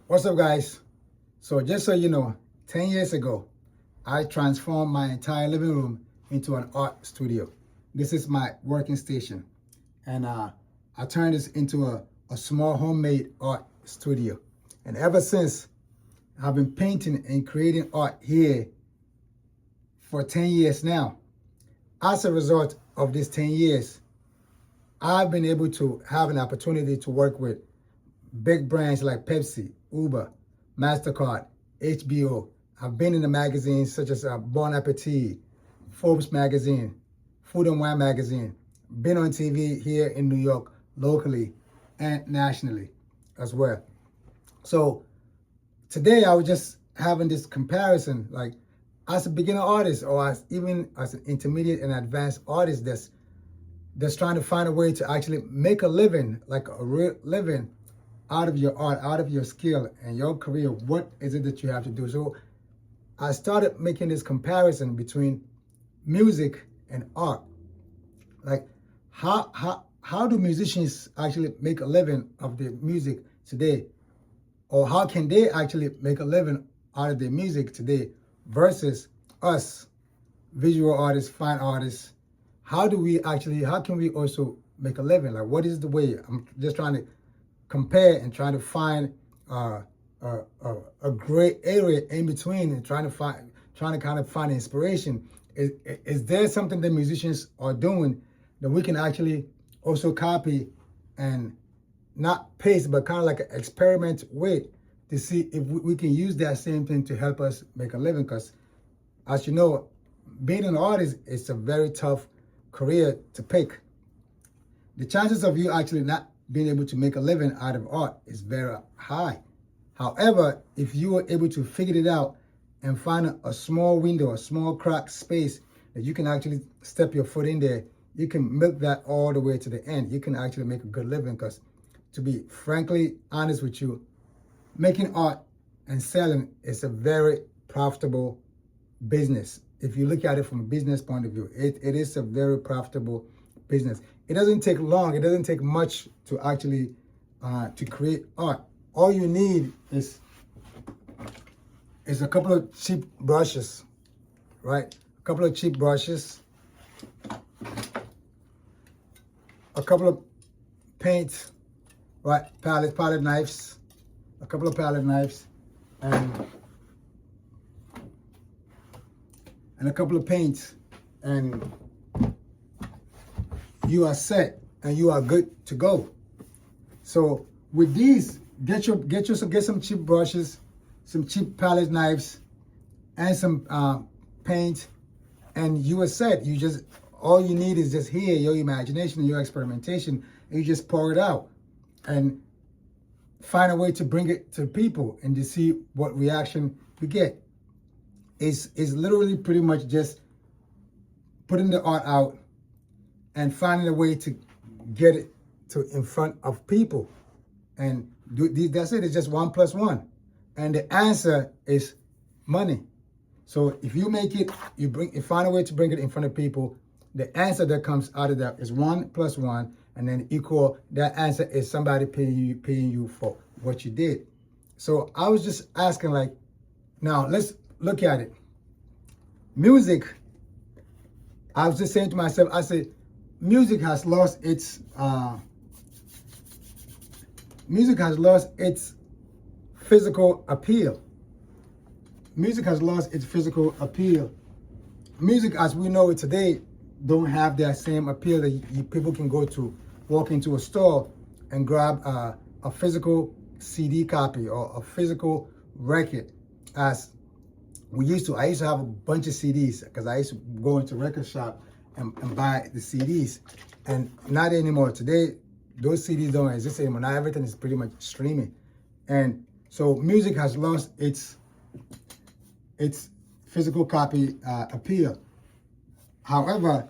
What's up, guys? So just so you know, 10 years ago, I transformed my entire living room into an art studio. This is my working station. And I turned this into a small homemade art studio. And ever since, I've been painting and creating art here for 10 years now. As a result of these 10 years, I've been able to have an opportunity to work with big brands like Pepsi, Uber, MasterCard, HBO. I've been in the magazines such as Bon Appetit, Forbes magazine, Food and Wine magazine. Been on TV here in New York, locally and nationally as well. So today I was just having this comparison, like as a beginner artist or even as an intermediate and advanced artist that's trying to find a way to actually make a living, like a real living out of your art, out of your skill and your career. What is it that you have to do? So I started making this comparison between music and art. Like how do musicians actually make a living of their music today? Or how can they actually make a living out of their music today versus us, visual artists, fine artists? How can we also make a living? Like, what is the way? I'm just trying to compare and trying to find a gray area in between and trying to kind of find inspiration. Is there something that musicians are doing that we can actually also copy and not paste, but kind of like an experiment with to see if we can use that same thing to help us make a living? Because as you know, being an artist is a very tough career to pick. The chances of you actually not being able to make a living out of art is very high. However, if you are able to figure it out and find a small window, a small crack space that you can actually step your foot in there, you can milk that all the way to the end. You can actually make a good living. Because to be frankly honest with you, making art and selling is a very profitable business. If you look at it from a business point of view, it is a very profitable business. It doesn't take long. It doesn't take much to actually to create art. All you need is a couple of cheap brushes, right? A couple of cheap brushes, a couple of paint, right? Palette knives, a couple of palette knives, and a couple of paints, and you are set and you are good to go. So with these, get some cheap brushes, some cheap palette knives, and some paint, and you are set. All you need is just here, your imagination and your experimentation, and you just pour it out and find a way to bring it to people and to see what reaction we get. It's literally pretty much just putting the art out and finding a way to get it in front of people. And that's it. It's just 1 + 1. And the answer is money. So if you make it, you find a way to bring it in front of people, the answer that comes out of that is 1 + 1, and then equal, that answer is somebody paying you for what you did. So I was just asking, like, now let's look at it. Music, I was just saying to myself, I said, music has lost its physical appeal. Music has lost its physical appeal. Music as we know it today don't have that same appeal that people can walk into a store and grab a physical CD copy or a physical record as we used to. I used to have a bunch of CDs because I used to go into record shop and buy the CDs, and not anymore. Today, those CDs don't exist anymore. Now everything is pretty much streaming. And so music has lost its physical copy appeal. However,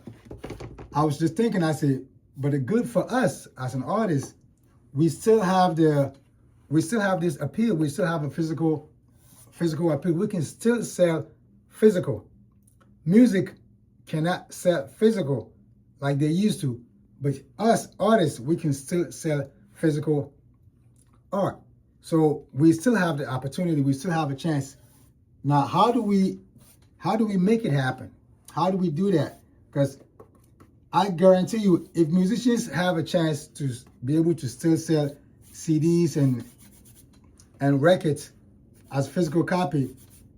I was just thinking, I said, but the good for us as an artist, we still have this appeal. We still have a physical appeal. We can still sell physical. Music cannot sell physical like they used to, but us artists, we can still sell physical art. So we still have the opportunity, we still have a chance. Now, how do we make it happen? How do we do that? Because I guarantee you, if musicians have a chance to be able to still sell CDs and records as physical copy,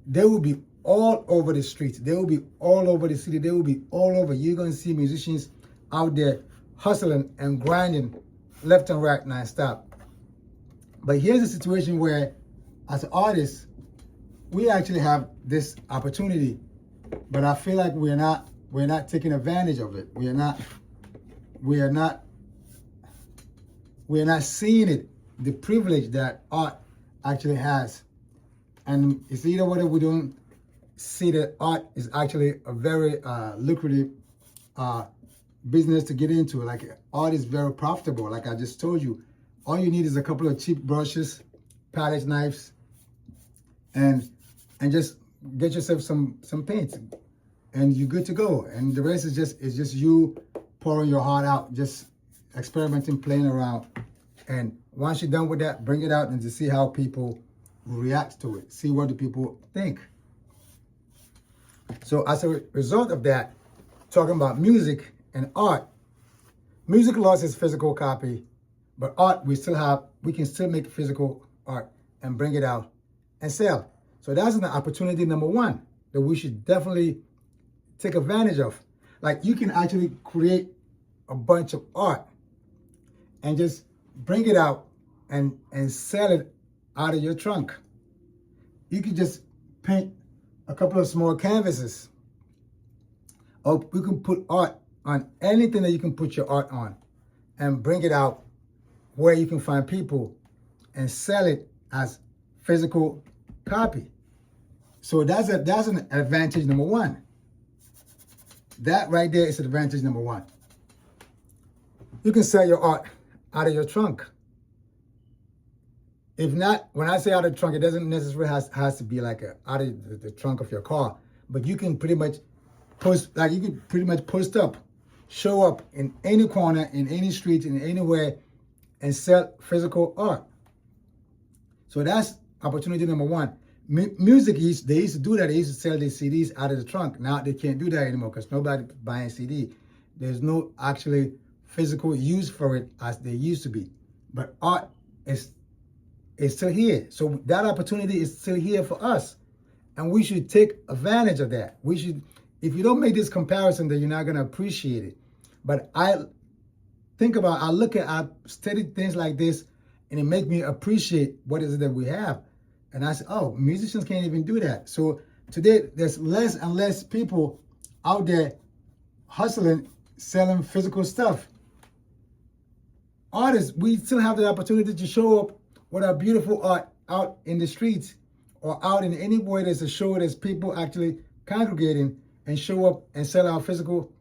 they will be all over the streets. They will be all over the city. They will be all over. You're going to see musicians out there hustling and grinding left and right nonstop. But here's a situation where, as artists, we actually have this opportunity, but I feel like we're not taking advantage of it. We are not seeing it, the privilege that art actually has. And it's either whether we don't see that art is actually a very lucrative business to get into. Like, art is very profitable. Like I just told you, all you need is a couple of cheap brushes, palette knives, and just get yourself some paint, and you're good to go. And the rest is just you pouring your heart out, just experimenting, playing around. And once you're done with that, bring it out and to see how people react to it. See what the people think. So as a result of that, talking about music and art, music lost its physical copy, but art we can still make physical art and bring it out and sell. So that's an opportunity number one that we should definitely take advantage of. Like, you can actually create a bunch of art and just bring it out and sell it out of your trunk. You can just paint a couple of small canvases, or you can put art on anything that you can put your art on and bring it out where you can find people and sell it as physical copy. So that's an advantage number one. That right there is advantage number one. You can sell your art out of your trunk. If not, when I say out of the trunk, it doesn't necessarily has to be like out of the trunk of your car, but you can pretty much post up, show up in any corner, in any street, in anywhere, and sell physical art. So that's opportunity number one. Music, they used to do that. They used to sell their CDs out of the trunk. Now they can't do that anymore because nobody's buying CD. There's no actually physical use for it as they used to be. But art is still here. So that opportunity is still here for us. And we should take advantage of that. We should, if you don't make this comparison, then you're not going to appreciate it. But I look at, I study things like this, and it makes me appreciate what is it that we have. And I said, oh, musicians can't even do that. So today, there's less and less people out there hustling, selling physical stuff. Artists, we still have the opportunity to show up with our beautiful art out in the streets or out in any way there's a show, there's people actually congregating and show up and sell our physical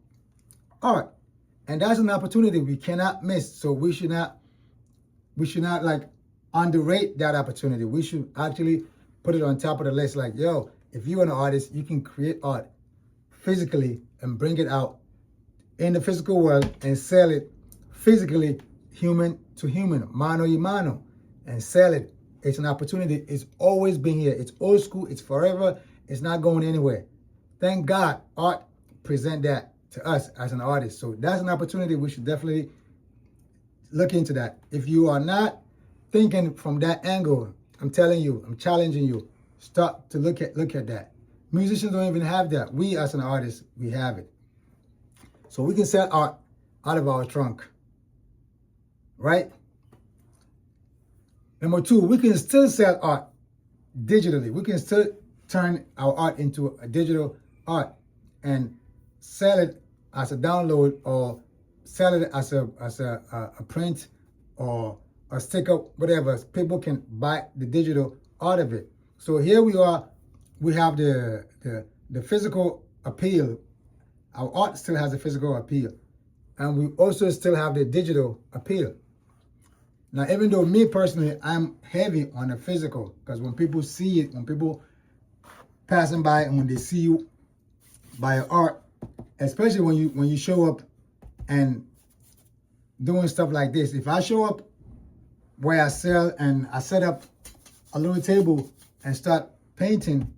art. And that's an opportunity we cannot miss. So we should not like underrate that opportunity. We should actually put it on top of the list. Like, yo, if you're an artist, you can create art physically and bring it out in the physical world and sell it physically, human to human, mano y mano, and sell it. It's an opportunity. It's always been here. It's old school. It's forever. It's not going anywhere. Thank God art present that to us as an artist. So that's an opportunity. We should definitely look into that. If you are not thinking from that angle, I'm telling you, I'm challenging you, start to look at that. Musicians don't even have that. We as an artist, we have it. So we can sell art out of our trunk, right? Number two, we can still sell art digitally. We can still turn our art into a digital art and sell it as a download or sell it as a print or a sticker, whatever. People can buy the digital art of it. So here we are. We have the physical appeal. Our art still has a physical appeal, and we also still have the digital appeal. Now, even though me personally, I'm heavy on the physical, because when people see it, when people passing by and when they see you buy your art, especially when you show up and doing stuff like this, if I show up where I sell, and I set up a little table and start painting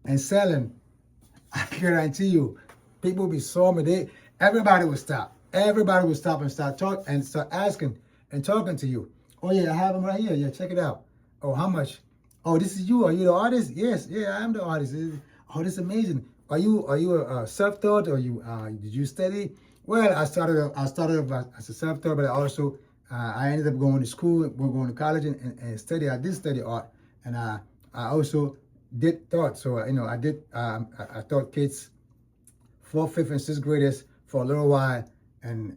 and selling, I guarantee you, people will be so many. Everybody will stop. Everybody will stop and start asking and talking to you. Oh yeah, I have them right here. Yeah, check it out. Oh, how much? Oh, this is you. Are you the artist? Yes, yeah, I am the artist. Oh, this is amazing. Are you a self-taught, or did you study? Well, I started as a self-taught, but I ended up going to school, going to college and study. I did study art, and I also did taught. So I taught kids, 4th, 5th, and 6th graders for a little while, and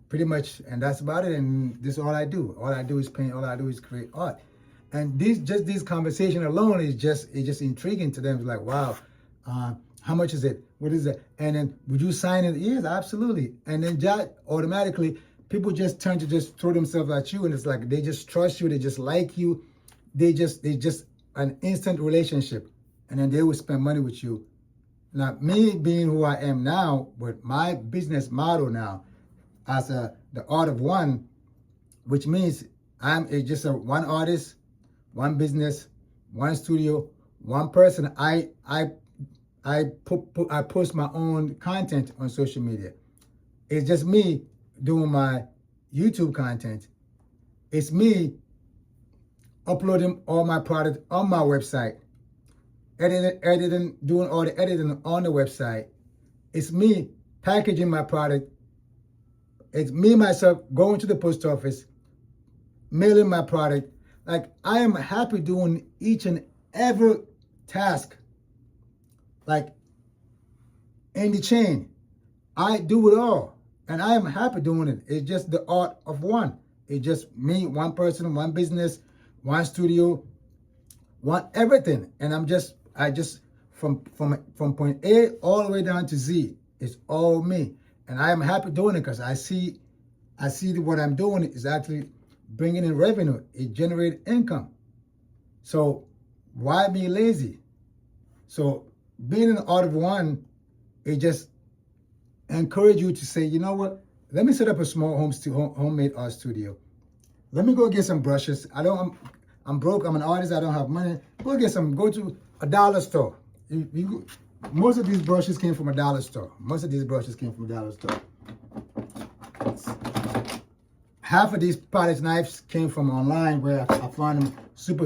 pretty much, and that's about it. And this is all I do. All I do is paint. All I do is create art. And this conversation alone is just intriguing to them. It's like, wow, how much is it? What is it? And then, would you sign it? Yes, absolutely. And then automatically, people just turn to just throw themselves at you, and it's like they just trust you. They just like you. They just an instant relationship, and then they will spend money with you. Now, me being who I am now, with my business model now, as the art of one, which means I'm just one artist, one business, one studio, one person. I post my own content on social media. It's just me doing my YouTube content. It's me uploading all my product on my website, editing, doing all the editing on the website. It's me packaging my product. It's me, myself, going to the post office, mailing my product. Like, I am happy doing each and every task. Like, in the chain, I do it all. And I am happy doing it. It's just the art of one. It's just me, one person, one business, one studio, one everything. And I just from point A all the way down to Z, it's all me. And I am happy doing it because I see that what I'm doing is actually bringing in revenue. It generates income. So why be lazy? So being an art of one, it just encourage you to say, you know what? Let me set up a small homemade art studio. Let me go get some brushes. I'm broke. I'm an artist. I don't have money. Go to a dollar store. Most of these brushes came from a dollar store. Half of these palette knives came from online, where I found them super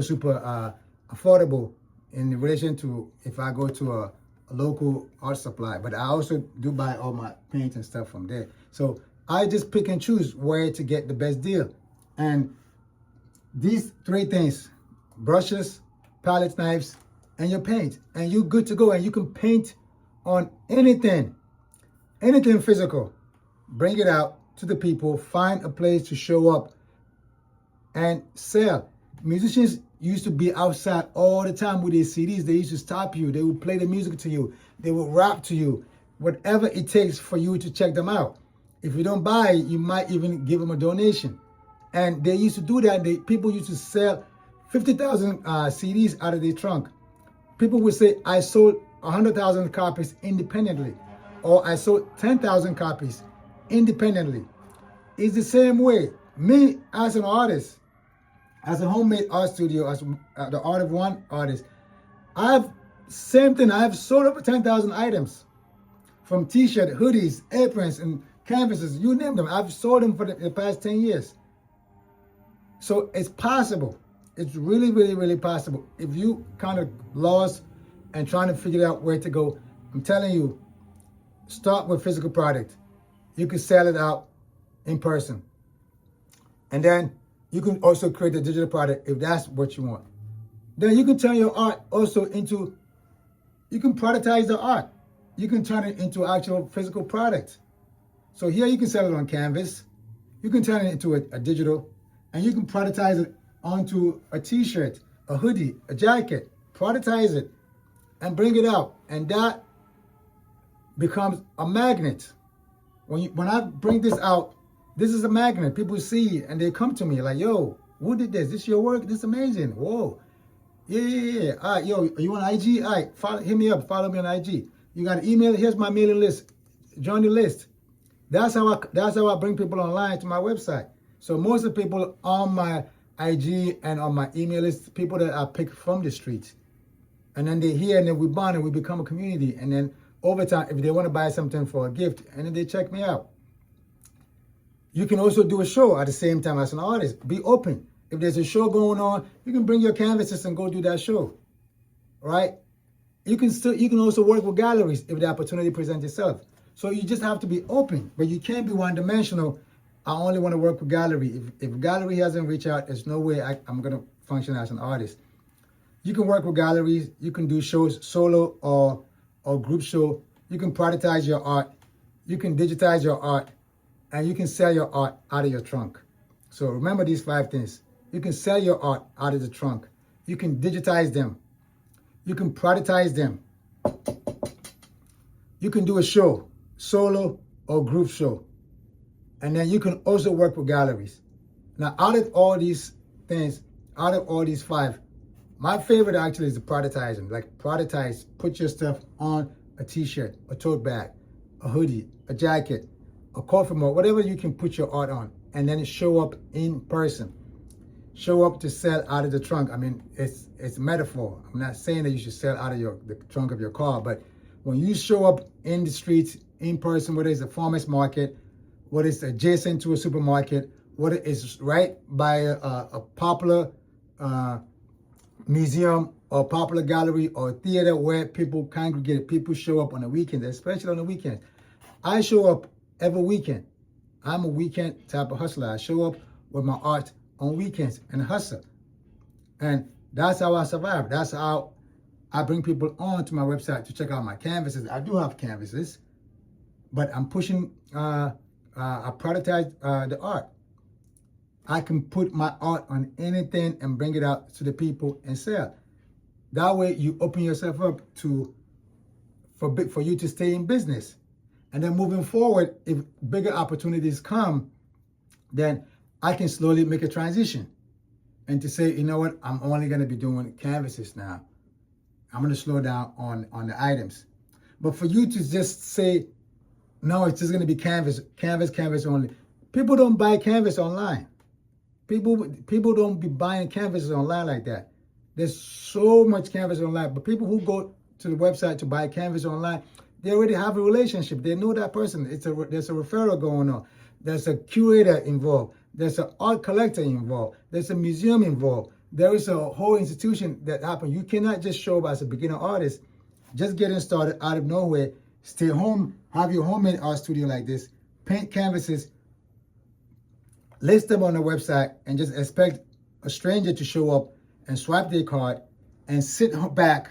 affordable in relation to if I go to a local art supply. But I also do buy all my paint and stuff from there. So I just pick and choose where to get the best deal. And these 3 things: brushes, palette knives, and your paint, and you're good to go. And you can paint on anything physical. Bring it out to the people, find a place to show up and sell. Musicians used to be outside all the time with their CDs. They used to stop you. They would play the music to you. They would rap to you, whatever it takes for you to check them out. If you don't buy, you might even give them a donation. And they used to do that. People used to sell 50,000 CDs out of their trunk. People would say, I sold 100,000 copies independently, or I sold 10,000 copies independently. It's the same way. Me as an artist, as a homemade art studio, as the art of one artist, same thing. I've sold over 10,000 items, from t-shirt, hoodies, aprons, and canvases, you name them. I've sold them for the past 10 years. So it's possible. It's really possible. If you kind of lost and trying to figure out where to go, I'm telling you, start with physical product. You can sell it out in person. And then you can also create a digital product if that's what you want. Then you can turn your art also into, you can productize the art. You can turn it into actual physical product. So here you can sell it on canvas. You can turn it into a digital, and you can productize it onto a t-shirt, a hoodie, a jacket. Productize it and bring it out. And that becomes a magnet. When I bring this out, this is a magnet. People see it and they come to me like, yo, who did this? This your work? This is amazing. Whoa. Yeah. All right, yo, are you on IG? All right, hit me up. Follow me on IG. You got an email? Here's my mailing list. Join the list. That's how I bring people online to my website. So most of the people on my IG and on my email list, people that I pick from the streets. And then they're here and then we bond and we become a community. And then over time, if they want to buy something for a gift, and then they check me out. You can also do a show at the same time as an artist. Be open. If there's a show going on, you can bring your canvases and go do that show, right? You can also work with galleries if the opportunity presents itself. So you just have to be open, but you can't be one-dimensional. I only want to work with gallery. If a gallery hasn't reached out, there's no way I'm going to function as an artist. You can work with galleries. You can do shows solo or group show. You can productize your art. You can digitize your art. And you can sell your art out of your trunk. So remember these 5 things. You can sell your art out of the trunk. You can digitize them. You can productize them. You can do a show, solo or group show. And then you can also work with galleries. Now, out of all these things, out of all these 5, my favorite actually is the productizing. Like productize, put your stuff on a t-shirt, a tote bag, a hoodie, a jacket, a coffee mug, whatever you can put your art on, and then show up in person. Show up to sell out of the trunk. I mean, it's a metaphor. I'm not saying that you should sell out of the trunk of your car, but when you show up in the streets, in person, whether it's a farmer's market, whether it's adjacent to a supermarket, whether it's right by a popular museum or popular gallery or theater where people congregate, people show up on the weekends, especially on the weekends. I show up every weekend. I'm a weekend type of hustler. I show up with my art on weekends and hustle. And that's how I survive. That's how I bring people on to my website to check out my canvases. I do have canvases, but I'm pushing, I productize the art. I can put my art on anything and bring it out to the people and sell. That way you open yourself up for you to stay in business. And then moving forward, if bigger opportunities come, then I can slowly make a transition and to say, you know what, I'm only going to be doing canvases now. I'm going to slow down on the items. But for you to just say, no, it's just going to be canvas only. People don't buy canvas online. People don't be buying canvases online like that. There's so much canvas online, but people who go to the website to buy canvas online, they already have a relationship. They know that person. There's a referral going on. There's a curator involved. There's an art collector involved. There's a museum involved. There is a whole institution that happens. You cannot just show up as a beginner artist, just getting started out of nowhere, stay home, have your homemade art studio like this, paint canvases, list them on the website, and just expect a stranger to show up and swipe their card and sit back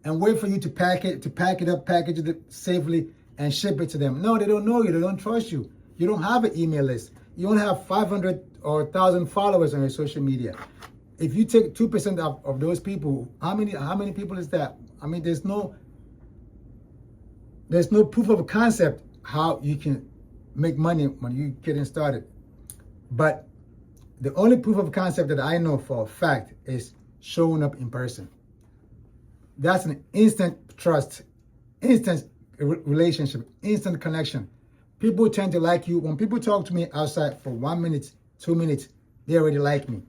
and wait for you to pack it up, package it safely, and ship it to them. No, they don't know you. They don't trust you. You don't have an email list. You don't have 500 or 1,000 followers on your social media. If you take 2% of those people, how many people is that? I mean, there's no proof of concept how you can make money when you getting started. But the only proof of concept that I know for a fact is showing up in person. That's an instant trust, instant relationship, instant connection. People tend to like you. When people talk to me outside for 1 minute, 2 minutes, they already like me.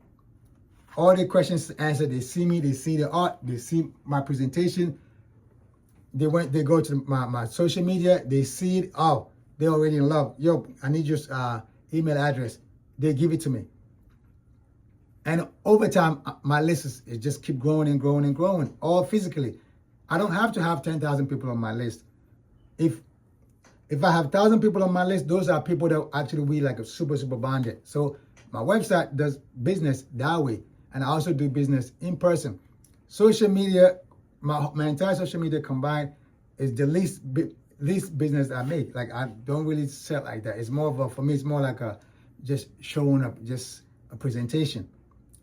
All the questions answered, they see me, they see the art, they see my presentation. They go to my social media, they see it, oh, they're already in love. Yo, I need your email address. They give it to me. And over time, my list it just keep growing and growing and growing, all physically. I don't have to have 10,000 people on my list. If I have 1,000 people on my list, those are people that actually we like a super bonded. So my website does business that way. And I also do business in person. Social media, my entire social media combined is the least business I make. Like I don't really sell like that. It's more of for me, it's more like just showing up, just a presentation.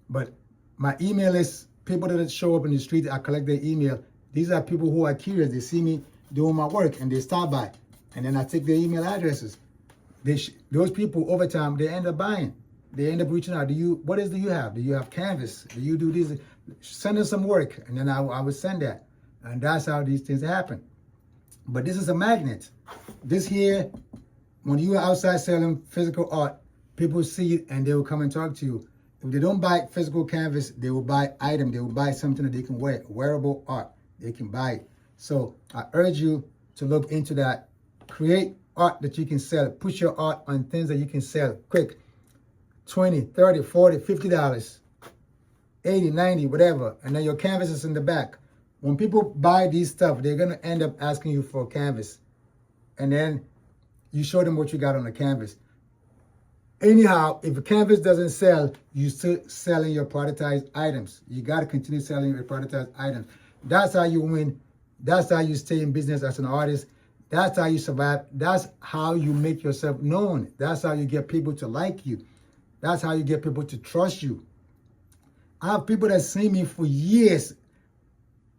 But my email list, people that show up in the street, I collect their email. These are people who are curious. They see me doing my work and they stop by. And then I take their email addresses. Those people over time, they end up buying. They end up reaching out. Do you have? Do you have canvas? Do you do this? Send us some work. And then I would send that. And that's how these things happen. But this is a magnet. This here, when you are outside selling physical art, People see it and they will come and talk to you. If they don't buy physical canvas, they will buy item. They will buy something that they can wear, wearable art. They can buy it. So I urge you to look into that. Create art that you can sell. Put your art on things that you can sell quick. $20, $30, $40, $50, $80, $90, whatever. And then your canvas is in the back. When people buy these stuff, they're going to end up asking you for a canvas. And then you show them what you got on the canvas. Anyhow, if a canvas doesn't sell, you still selling your productized items. You got to continue selling your productized items. That's how you win. That's how you stay in business as an artist. That's how you survive. That's how you make yourself known. That's how you get people to like you. That's how you get people to trust you. I have people that see me for years,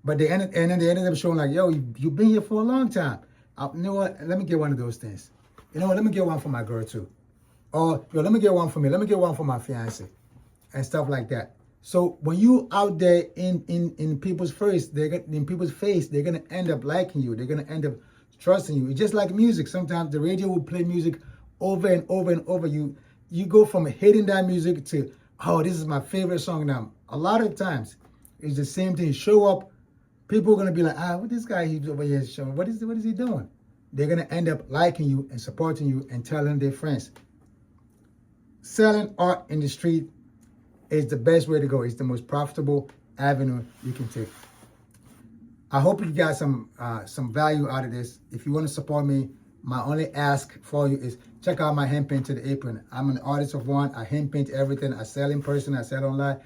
but they ended up showing like, yo, you've been here for a long time. You know what? Let me get one of those things. You know what? Let me get one for my girl too. Or, yo, let me get one for me. Let me get one for my fiance. And stuff like that. So when you out there in people's face, they're gonna end up liking you. They're gonna end up trusting you. It's just like music. Sometimes the radio will play music over and over and over. You go from hating that music to, oh, this is my favorite song now. A lot of times it's the same thing. Show up, people are gonna be like, what this guy he's over here showing? What is he doing? They're gonna end up liking you and supporting you and telling their friends. Selling art in the street is the best way to go. It's the most profitable avenue you can take. I hope you got some value out of this. If you want to support me, my only ask for you is check out my hand painted apron. I'm an artist of one. I hand paint everything. I sell in person. I sell online.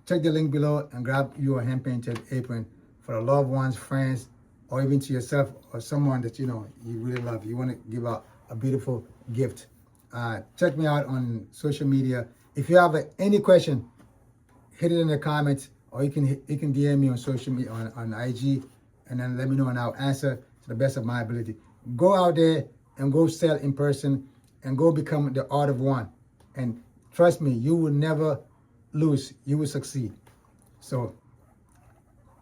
Check the link below and grab your hand painted apron for the loved ones, friends, or even to yourself or someone that you really love. You want to give out a beautiful gift. Check me out on social media. If you have any question, hit it in the comments, or you can DM me on social media on IG, and then let me know and I'll answer to the best of my ability. Go out there and go sell in person and go become the art of one. And trust me, you will never lose. You will succeed. So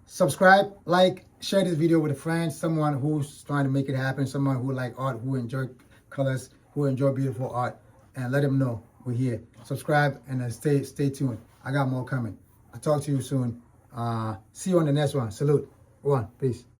subscribe, like, share this video with a friend, someone who's trying to make it happen, someone who like art, who enjoy colors, who enjoy beautiful art, and let them know we're here. Subscribe and then stay tuned. I got more coming. I'll talk to you soon. See you on the next one. Salute. Peace.